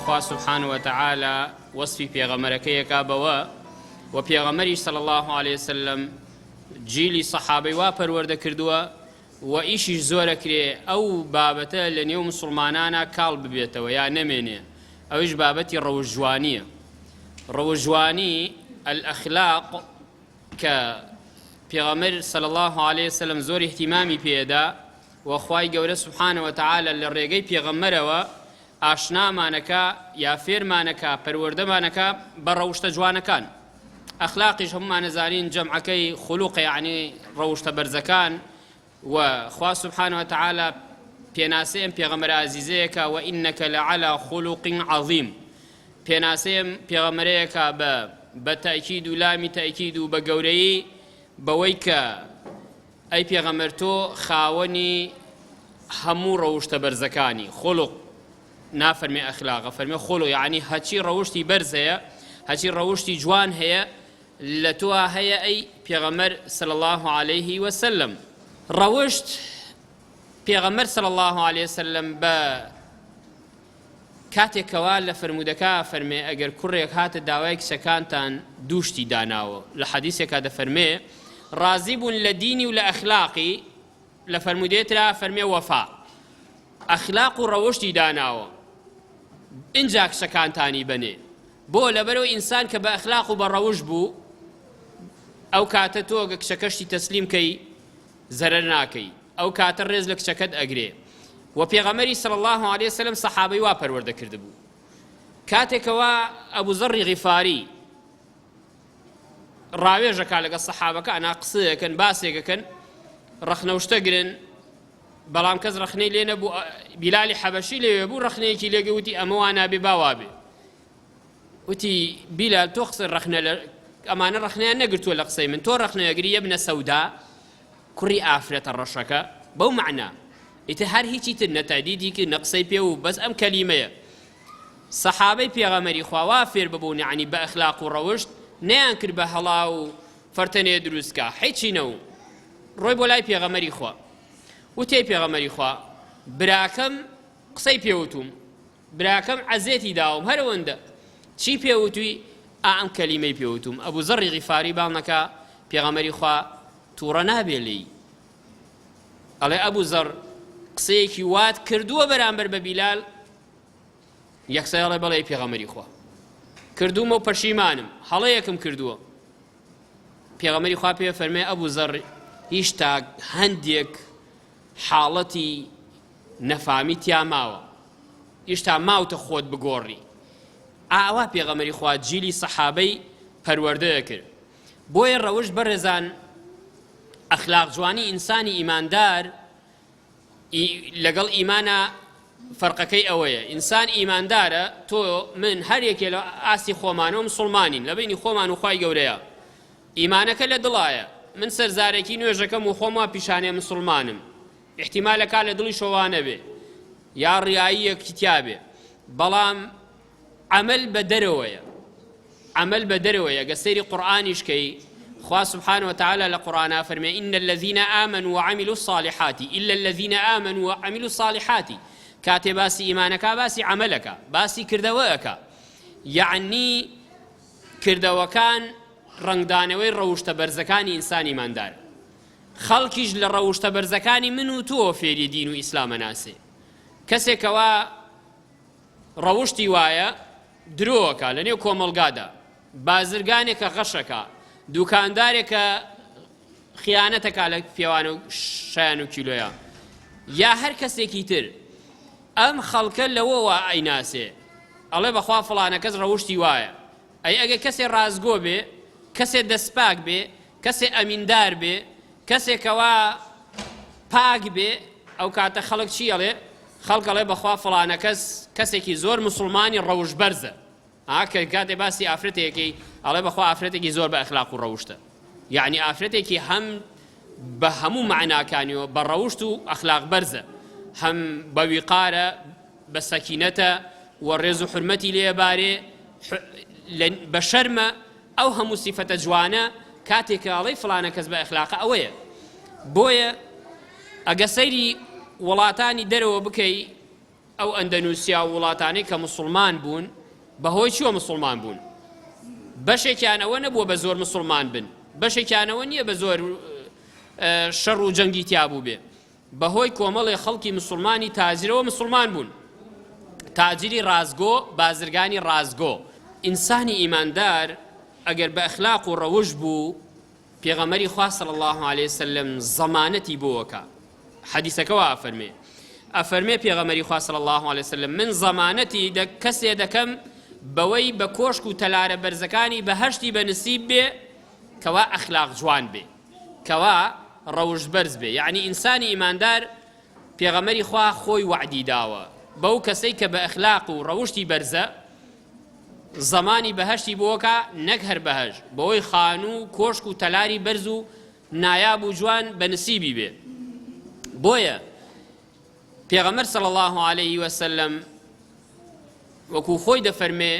خوا سبحانه وتعالى وصفي پێغەمبەرەکەیەکا بەوە و پێغەمبەریش صلی الله عليه وسلم جیلی سەحابەی وا پەروەردە کردووە و ئیشیش زۆرە کرێ ئەو بابەتە لە نێو مسلمانانە کاڵ ببێتەوە یا نەمێنێ ئەویش بابەتی ڕەوژجوانیە ڕەوژجوانی الأخلاق کە پێغەمبەر صلی الله عليه وسلم زۆر اهتیمامی پێدا و خوای گەورە سبحانه وتعالى لە ڕێگەی پێغەمبەرەوە ئاشنامانەکە یا فێرمانەکە پەروەردەمانەکە بە ڕەوشتە جوانەکان ئەخلاقیش هەمومان نەزانین جەمعەکەی خولوق یعنی ڕەوشتە بەرزەکان و خوا سبحانه وتعالى پێناسەیەم پێغەمبەر عەزیزەیەکە و ئینەکە لەعەلا خولوق عەظیم پێناسەیەم پێغەمبەرەیەکە بە تاکید و لامی تاکید و بە گەورەیی بەوەی کە ئەی پێغەمبەر تۆ خاوەنی هەموو ڕەوشتە بەرزەکانی خولوق نافەرمێ ئەخلاقە فەرمێ خولوق یعنی هەچی ڕەوشتی بەرز هەیە هەچی ڕەوشتی جوان هەیە لە تۆ هەیە ئەی پێغەمبەر صلی الله عليه وسلم ڕەوشت پێغەمبەر صلی الله عليه وسلم بە کاتێکەوە لە فرموودەکە فەرمێ ئەگەر کوڕێک هاتە داوای کچەکانتان دووشتی داناوە لە حەدیثێکا دەفەرمێ ڕازی بوون لە دینی و لە ئەخلاقی لە فەرموودێترا فەرمێ وەفا ئەخلاق و ڕەوشتی داناوە ئینجا کچەکانتانی بنێ بۆ لەبەرەوە ئینسان کە بە ئەخلاق و بە ڕەوش بوو ئەو کاتە تۆ کچەکەشتی تەسلیم کەی زەرەر ناکەی ئەو کاتە ڕێز لە کچەکەت ئەگرێ و پێغەمبەری صلی الله عليه وسلم سەحابەی وا پەروەردە کردبوو کاتێکەوە ئەبوو زەڕی غیفاری ڕاوێژەکە لەگەڵ سەحابەکانە قسەیەکەن باسێکەکەن ڕەخنەوشتە گرن بەڵام کەس ڕەخنەی لێ نەبوو بیلالی حەبەشی لێوێ بوو ڕەخنەیەکی لێگە وتی ئەمە وا نابێ باوا بێ وتی بیلال تۆ قسە ڕەخنە ئەمانە ڕەخنەیان نەگرتووە لە قسەی من تۆ ڕەخنەیەگری یەبنە سەودا کوڕی ئافرەتە ڕەشەکە بەو معنە ئیتر هەر هیچی تر نەتادیدی کرد نەقسەی پێ و بەس ئەم کەلیمەیە سەحابەی پێغەمبەری خوا وا فێر ببوون یعنی بە ئەخلاق و ڕەوشت نەیان کرد بە هەڵا و فەرتەنێ دروستکە هیچی نەو ڕۆی بۆ لای پێغەمبەری خوا وتێ پێغەمبەری خوا براکەم قسەی پێوتوم براکەم عەزێتی داوم هەرەوەندە چی پێوتوی ئەم کەلیمەی پێوتوم ئەبوو زەڕی غیفاری باڵنەکە پێغەمبەری خوا تووڕە نابێ لێی ئەڵێ ئەبوو زەڕ قسەیەکی وات کردووە بەرامبەر بە بیلال یەکسەر ئەڵێ بەڵێ پێغەمبەری خوا کردوومە و پەشیمانم هەڵەیەکم کردووە پێغەمبەری خوا پێ فەرمێ ئەبوو زەڕ هیچ تا هەندێک حاڵەتی نەفامی تیا ماوە هیچ تا ماوتە خۆت بگۆڕی ئاوا پێغەمبەری خوا جیلی سەحابەی پەروەردە کرد بۆیە ڕەوشت بەڕێزان ئەخلاق جوانی ئینسانی ئیماندار لەگەڵ ئیمانە فەرقەکەی ئەوەیە ئینسان ئیماندارە تۆ من هەر یەکێ لە ئاستی خۆمانەوە مسڵمانین لە بینی خۆمان و خوای گەورەیە ئیمانەکە لە دڵایە من سەرزارێکی نوێژەکەم و خۆما پیشانێ مسلمانم احتیمالەکە لە دڵی شەوانە بێ یا ڕیاییەکی تیا بێ بەڵام عمل بە دەرەوەیە عمل بە دەرەوەیە گە سەیری قورئانیشکەی خوا سبحانه وتعالى لقرآن فرمي إن الذين آمنوا وعملوا الصالحات إلا الذين آمنوا وعملوا الصالحات كاتي باسي إيمانك باسي عملك باسي كردوائك يعني كردوكان رنگدانوي روشت برزكاني إنسان إيمان دار خلقش لروشت برزكاني منو تو فيري دين وإسلام ناسي كسي كوا روشتي وايا دروكا لنيو كوملغادا بازرگانك غشكا دوکاندارێکە خیانەتەکە لە پێوان و شایان و کیلۆیە یا هەر کەسێکی تر ئەم خەڵکە لەوەوە ئەیناسێ ئەڵێ بەخوا فڵانە کەس ڕەوشتی وایە ئەی ئەگە کەسێ ڕازگۆ بێ کەسێ دەستپاک بێ کەسێ ئەمیندار بێ کەسێکەوە پاک بێ ئەو کاتە خەڵک چی ئەڵێ خەڵک ئەڵێ بەخوا فڵانە کەسێکی زۆر مسڵمانی ڕەوش بەرزە کە کاتێ باسی ئافرەتێکی ئەڵێ بەخوا ئافرەتێکی زۆر بە ئەخلاق و ڕەوشتە یعنی ئافرەتێکی هەم بە هەموو معناکانیەوە بە ڕەوشت و ئەخلاق بەرزە هەم بە ویقارە بە سەکینەتە و ڕێز و حورمەتی لێبارێ بە شەرمە ئەو هەموو سیفەتە جوانە کاتێکە ئەڵێ فڵانە کەس بە ئەخلاقە ئەوەیە بۆیە ئەگە سەیری وڵاتانی دەرەوە بکەی ئەو ئەندەنوسیا وڵاتانەی کە مسلمان بوون بەهۆی چیوە مسلمان بوون؟ بەشێکیانەوە نەبووە بە زۆر مسلمان بن، بەشێکیانەوە نییە بە زۆر شەڕ و جەنگی تیابوو بێ، بەهۆی کۆمەڵی خەڵکی مسلمانی تاجرەوە مسلمان بوون، تاجری ڕازگۆ، بازرگانی ڕازگۆ. ئینسانی ئیماندار ئەگەر بە ئەخلاق و ڕەوش بوو، پێغەمبەری خوا صلی الله علیه وسلم زەمانەتی بۆوەکە. حەدیثەکەوە ئەفەرمێ پێغەمبەری خوا صلی الله علیه وسلم من زەمانەتی کەسێ دەکەم بەوەی بە کۆشک و تەلارە بەرزەکانی بەهەشتی بەنسیب بێ کەوا ئەخلاق جوان بێ، کەوا ڕەوش بەرز بێ. یعنی ئینسانی ئیماندار پێغەمبەری خوا خۆی وعدی داوە بەو کەسەی کە بە ئەخلاق و ڕەوشتی بەرزە زەمانی بەهەشتی بۆکە نەک هەر بەهەش، بەوەی خان و کۆشک و تەلاری بەرز و نایاب و جوان بەنسیبی بێ. بۆیە پێغەمبەر صلی الله عليه وسلم وەکو خۆی دەفەرمێ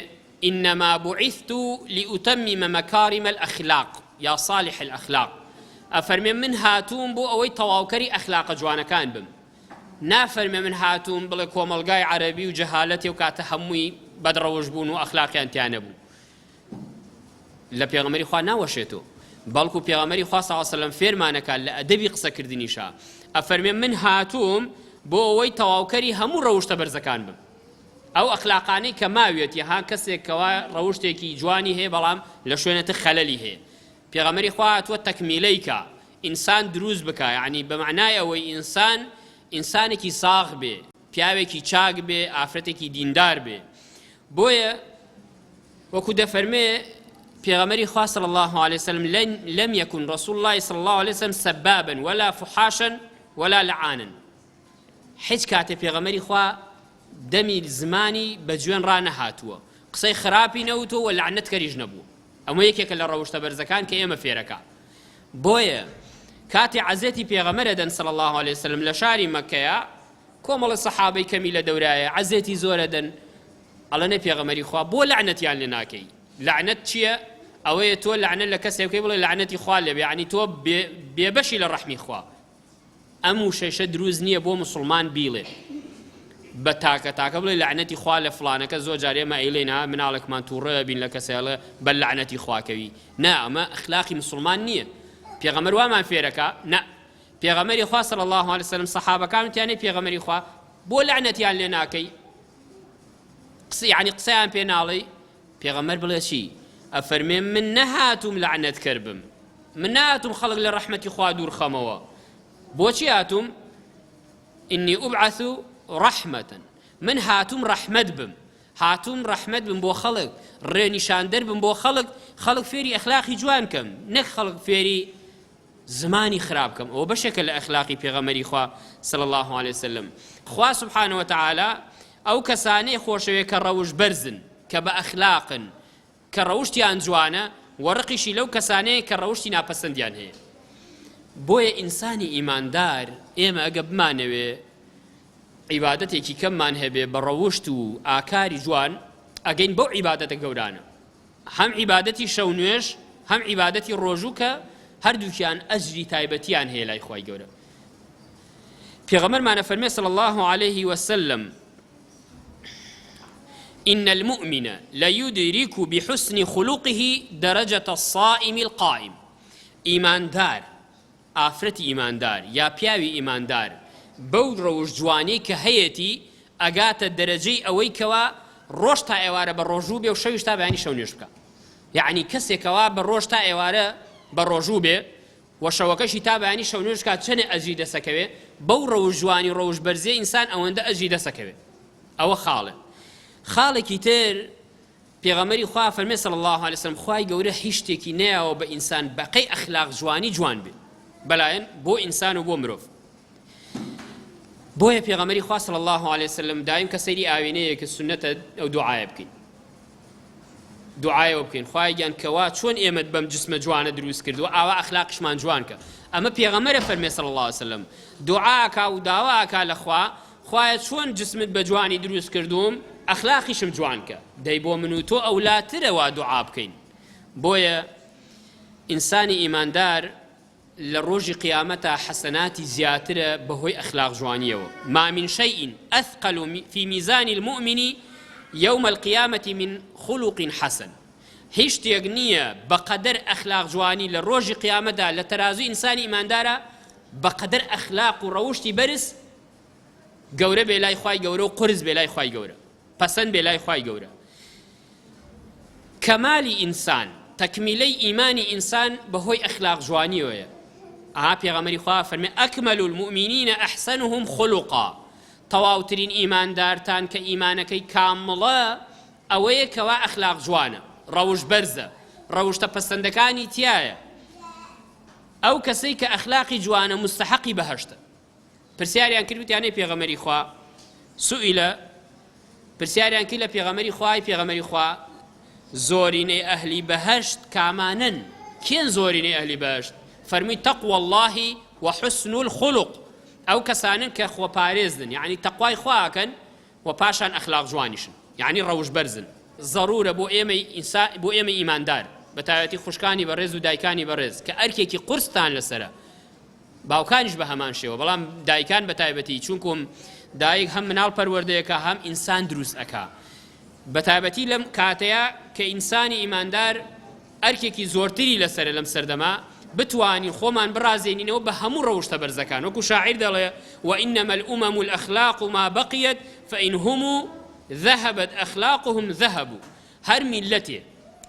إنما بعثت لأتمم مكارم الأخلاق يا صالح الأخلاق. ئەفەرمێ من هاتووم بۆ ئەوەی تەواوکەری ئەخلاقە جوانەکان بم. نافەرمێ من هاتووم بڵێ کۆمەڵگای عەرەبی و جەهالەتی و کاتە هەمووی بەدڕەوەش بوون و ئەخلاقیان تیانە بوو. لە پێغەمبەری خوا ناوەشێتەوە، بەڵکو پێغەمبەری خوا صلی الله علیه وسلم فێرمانەکات لە ئەدەبی قسەکردنیشا. ئەفەرمێ من هاتووم بۆ ئەوەی تەواوکەری هەموو ڕەوشتە بەرزەکان بم. ئەو ئەخلاقانەی کە ماوێت یەها کەسێکەوە ڕەوشتێکی جوانی هەیە بەڵام لە شوێنەتە خەلەلی هەیە. پێغەمبەری خوا هاتووە تەکمیلەی کە ئینسان دروست بکە، یعنی بە معنای ئەوەی ئینسانێکی ساغ بێ، پیاوێکی چاک بێ، ئافرەتێکی دیندار بێ. بۆیە وەکو دەفەرمێ پێغەمبەری خوا صلی الله عليه وسلم لم يكن رسول الله صلى الله عليه وسلم سبابا ولا فحاشا ولا لعانا. هیچ کاتێ پێغەمبەری خوا دەمی زمانی بە جوێن ڕانەهاتووە، قسەی خراپی نەوتۆ و لعنەتکەریش نەبوو. ئەمە یەکێکە لە ڕەوشتە بەرزەکان کە ئێمە فێرەکە. بۆیە کاتی عەزێتی پێغەمبەر دەدەن صلی الله عليه وسلم لە شاری مەکەیە، کۆمەڵی سەحابەی کەمی لە دەورایە عەزێتی زۆرە دەن، ئەڵەنێ پێغەمبەری خوا بۆ لعنەتیان لێ ناکەی؟ لعنەت چییە؟ ئەوەیە تۆ لعنەت لە کەسێک بکەی بڵێ لعنەتی خوا لێبێ، یعنی تۆ بێبەشی لە ڕەحمی خوا. ئەم وشەیشە دروست نییە بۆ مسلمان بیڵێ بە تاکە بڵێ لعنەتی خوا لە فڵانەکە. زۆر جار ئێمە ئەیڵێنا مناڵێکمان تووڕەیە بین لە کەسێڵە بە لعنەتی خواکەوی. نا، ئەمە ئەخلاقی مسلمان نییە. پێغەمبەر وامان فێرەکە؟ نا، پێغەمبەری خوا صلی الله عليه وسلم سەحابەکان وتیانەی پێغەمبەری خوا بۆ لعنەتیان لێ ناکەی؟ یعنی قسەیان پێ ناڵێی؟ پێغەمبەر بڵێ چی؟ ئەفەرمێ من نەهاتووم لعنەتکەر بم، من نهاتووم خەڵک لە ڕەحمەتی خوا دوور خەمەوە. بۆچی هاتووم؟ ئینی ئوبعەث ڕەحمەة، من هاتووم ڕەحمەت بم، هاتووم ڕەحمەت بم بۆ خەڵک، ڕێنیشاندەر بم بۆ خەڵک فێری ئەخلاقی جوان کەم، نەک خەڵک فێری زمانی خراپ کەم. ئەوە بەشێکە لە ئەخلاقی پێغەمبەری خوا صلی الله عليه وسلم. خوا سبحانه وتعالى ئەو کەسانەی خۆشەوێت کە ڕەوش بەرزن، کە بە ئەخلاقن، کە ڕەوشتیان جوانە، وەڕقیشی لەو کەسانەیە کە ڕەوشتی ناپەسەندیان هەیە. بۆیە ئینسانی ئیماندار ئێمە ئەگە بمانەوێ عیبادەتێکی کەممان هەبێ بە ڕەوشت و ئاکاری جوان، ئەگەین بەو عیبادەتە گەورانە، هەم عیبادەتی شەو نوێژ، هەم عیبادەتی ڕۆژوو کە هەردووکیان ئەجری تایبەتیان هەیە لای خوای گەورە. پێغەمبەرمانە فەرمێ صلی الله عليه وسلم إن المؤمن ليدرك بحسن خلقه درجة الصائم القائم. ئیماندار، ئافرەتی ئیماندار یا پیاوی ئیماندار بەو ڕەوش جوانەی کە هەیەتی ئەگاتە دەرەجەی ئەوەی کەوا ڕۆژ تا ئێوارە بە ڕۆژوو بێ و شەویش تا بەیانی شەو نوێژ بکە. یعنی کەسێکەوە بە ڕۆژ تا ئێوارە بە ڕۆژوو بێ و شەوەکەشی تا بەیانی شەو نوێژ بکات، چەنێ ئەجری دەسەکەوێ؟ بەو ڕەوش جوانی ڕەوش بەرزێ ئینسان ئەوەندە ئەجری دەسەکەوێ. ئەوە خاڵە. خاڵێکی تر پێغەمبەری خوا فەرمێ صلی الله عليه وسلم خوای گەورە هیچ شتێکی نەیەوە بە ئینسان بەقەی ئەخلاق جوانی جوان بێ بەلایەن بۆ ئینسان و بۆ مرۆڤ. بۆیە پێغەمبەری خوا صلی الله عليه وسلم دایم کە سەیری ئاوێنەیە کە سنەتە ئەو دوعایە بکەین، دوعایەوە بکەین خوای گیان کەوا چۆن ئێمەت بەم جسمە جوانە دروست کردووە ئاوا ئەخلاقشمان جوان کە. ئەمە پێغەمبەرە فەرمێ صلی الله عليه وسلم دوعاکە و داواکە لە خوایە چۆن جسمت بە جوانی دروست کردووم ئەخلاقیشم جوان کە. دەی بۆ من و تۆ ئەولاترەوە دوعا بکەین. بۆیە ئینسانی ئیماندار لە ڕۆژی قیامەتە حەسەناتی زیاترە بەهۆی ئەخلاق جوانیەوە. ما من شيء أثقل في ميزان المؤمن يوم القيامة من خلق حسن. هیچ شتێک نییە بەقەدەر ئەخلاق جوانی لە ڕۆژی قیامەتدا لە تەرازوی ئینسانی ئیماندارە بەقەدەر ئەخلاق و ڕەوشتی بەرز گەورە بێ لای خوای گەورە و قرس بێ لای خوای گەورە، پەسەند بێ لای خوای گەورە. کەمالی ئینسان، تەکمیلەی ئیمانی ئینسان بەهۆی ئەخلاق جوانیەوەیە. پێغەمبەری خوا فەرمێ ئەکمەل المؤمنین ئەحسەنهم خولقا. تەواوترین ئیماندارتان کە ئیمانەکەی کامڵە ئەوەیە کەوا ئەخلاق جوانە، ڕەوش بەرزە، ڕەوشتە پەسەندەکانی تایە. ئەو کەسەی کە ئەخلاقی جوانە مستحقی بەهەشتە. پرسیاریان کرد وتیانەی پێغەمبەری خوا سوئیلە، پرسیاریان کرد لە پێغەمبەری خوای پێغەمبەری خوا زۆرینەی ئەهلی بەهەشت کامانن؟ کێن زۆرینەی ئەهلی بەهەشت؟ فەرمووی تەقوى الله وحسن الخلق. ئەو کەسانن کە خۆپارێزن، یعنی تەقوای خواکەن و پاشان ئەخلاق جوانیشن، یعنی ڕەوش بەرزن. ضرورە بۆ ئێمە ئیماندار بە تایبەتی خوشکانی بەڕێز و دایکانی بەڕێز کە ئەرکێکی قورستان لەسرە، باوکانیش بە هەمان شێوە، بەڵام دایکان بە تایبەتی چونکم دایک هەم مناڵ پەروەردەیەکە هەم ئینسان دروست ئەکا. بە تایبەتی لەم کاتەیە کە ئینسانی ئیماندار ئەرکێکی زۆرتری لەسرە لەم سەردەما بتوانین خۆمان بڕازێنینەوە بە هەموو ڕەوشتە بەرزەکان. وەکو شاعیر دەڵێ وإنما الأمم الأخلاق ما بقيت فإن هم ذهبت أخلاقهم ذهبوا. هەر میلەتێ،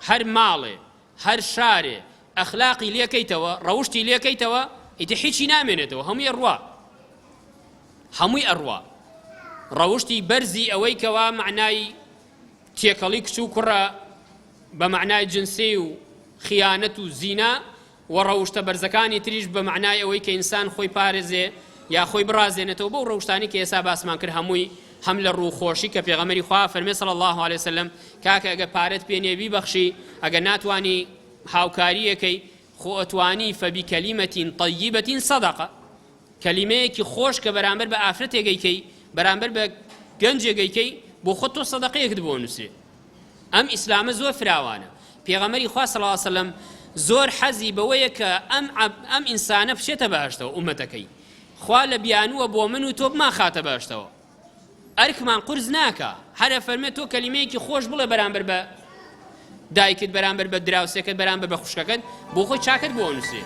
هەر ماڵێ، هەر شارێ ئەخلاقی لێکەیتەوە، ڕەوشتی لێکەیتەوە، ئیتر هیچی نامێنێتەوە، هەمووی ئەڕوا، هەمووی ئەڕوا. ڕەوشتی بەرزی ئەوەی کەوا معنای تێکەڵی کچ و کوڕە بە معنای جنسی و خیانەت و زینا، و ڕەوشتە بەرزەکانی تریش بە معنای ئەوەی کە ئینسان خۆی پارێزێ یا خۆی بڕازێنێتەوە. بەو ڕەوشتانی کە ئێستا باسمان کرد هەمووی هەم لە ڕووخۆشی کە پێغەمبەری خوا فەرمێ صلی الله علیه وسلم کاکە ئەگە پارەت پێ نییە بیبەخشی، ئەگە ناتوانی هاوکاریەکەی خۆ ئەتوانی فەبیکەلیمەتین طەیبەتین سەدەقە. کەلیمەیەکی خۆش کە بەرامبەر بە ئافرەتێکەیکەی، بەرامبەر بە گەنجێکەیکەی بۆ خۆت تۆ سەدەقەیەکت بۆ نووسێ. ئەم ئیسلامە زۆر فراوانە. پێغەمبەری خوا صلی الله علیه وسلم زۆر حەزی بەوەیە کە ئەم ئینسانە بچێتە بەهەشتەوە ئومەتەکەی. خوا لە بیانووە بۆ من و تۆ بمان خاتە بەهەشتەوە، ئەرکمان قورس ناکە. هەرە فەرمێت تۆ کەلیمەیەکی خۆش بڵێ بەرامبەر بە دایکت، بەرامبەر بە دراوسێکت، بەرامبەر بە خوشکەکەت، بۆ خۆی چاکت بۆ نووسێ.